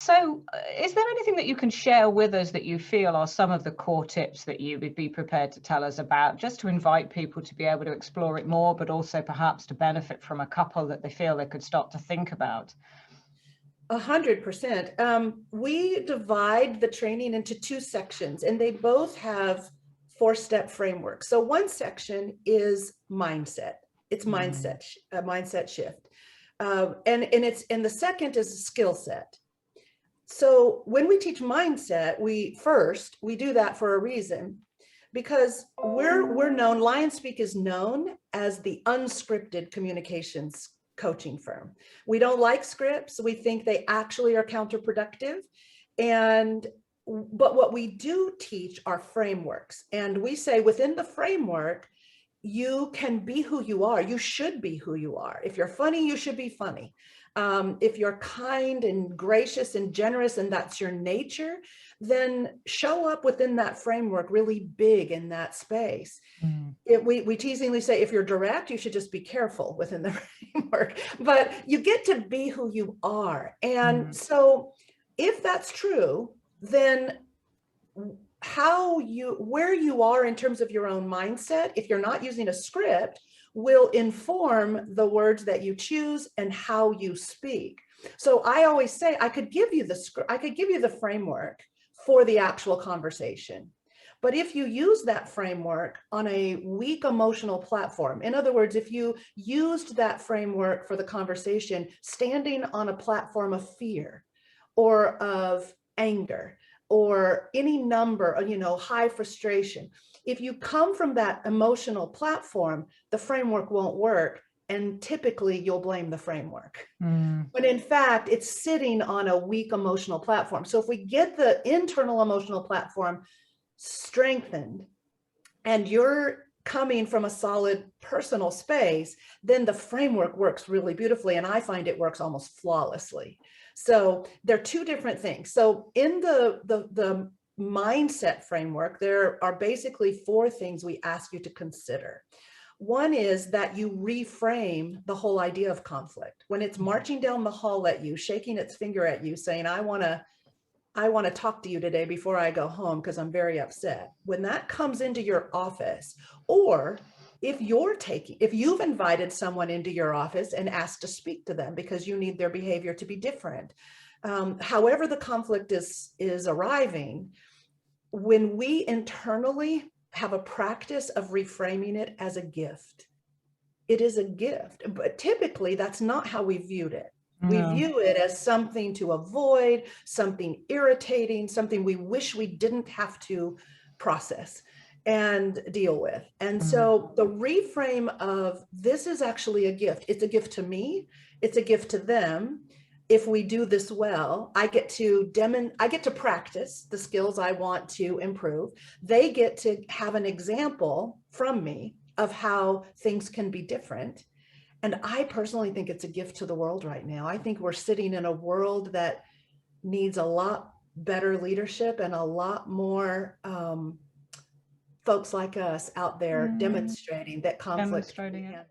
So is there anything that you can share with us that you feel are some of the core tips that you would be prepared to tell us about, just to invite people to be able to explore it more, but also perhaps to benefit from a couple that they feel they could start to think about? 100%. We divide the training into two sections, and they both have 4-step frameworks. So one section is mindset. It's mindset, a mindset shift. And the second is a skill set. So when we teach mindset, we do that for a reason, because we're known, Lion Speak is known as the unscripted communications coaching firm. We don't like scripts. We think they actually are counterproductive. But what we do teach are frameworks. And we say within the framework, you can be who you are. You should be who you are. If you're funny, you should be funny. If you're kind and gracious and generous and that's your nature, then show up within that framework really big in that space. We teasingly say, if you're direct, you should just be careful within the framework, but you get to be who you are. And so if that's true, then where you are in terms of your own mindset, if you're not using a script, will inform the words that you choose and how you speak. So I always say, I could give you the framework for the actual conversation. But if you use that framework on a weak emotional platform, in other words, if you used that framework for the conversation standing on a platform of fear or of anger, or any number, high frustration. If you come from that emotional platform, the framework won't work. And typically you'll blame the framework. But in fact, it's sitting on a weak emotional platform. So if we get the internal emotional platform strengthened and you're coming from a solid personal space, then the framework works really beautifully. And I find it works almost flawlessly. So they're two different things. So in the mindset framework, there are basically 4 things we ask you to consider. One is that you reframe the whole idea of conflict. When it's marching down the hall at you, shaking its finger at you, saying, I want to talk to you today before I go home because I'm very upset. When that comes into your office, or if you've invited someone into your office and asked to speak to them because you need their behavior to be different, however the conflict is arriving, when we internally have a practice of reframing it as a gift, it is a gift. But typically that's not how we viewed it. We view it as something to avoid, something irritating, something we wish we didn't have to process and deal with. And so the reframe of this is actually a gift. It's a gift to me. It's a gift to them. If we do this well, I get to practice the skills I want to improve. They get to have an example from me of how things can be different. And I personally think it's a gift to the world right now. I think we're sitting in a world that needs a lot better leadership and a lot more folks like us out there demonstrating that conflict can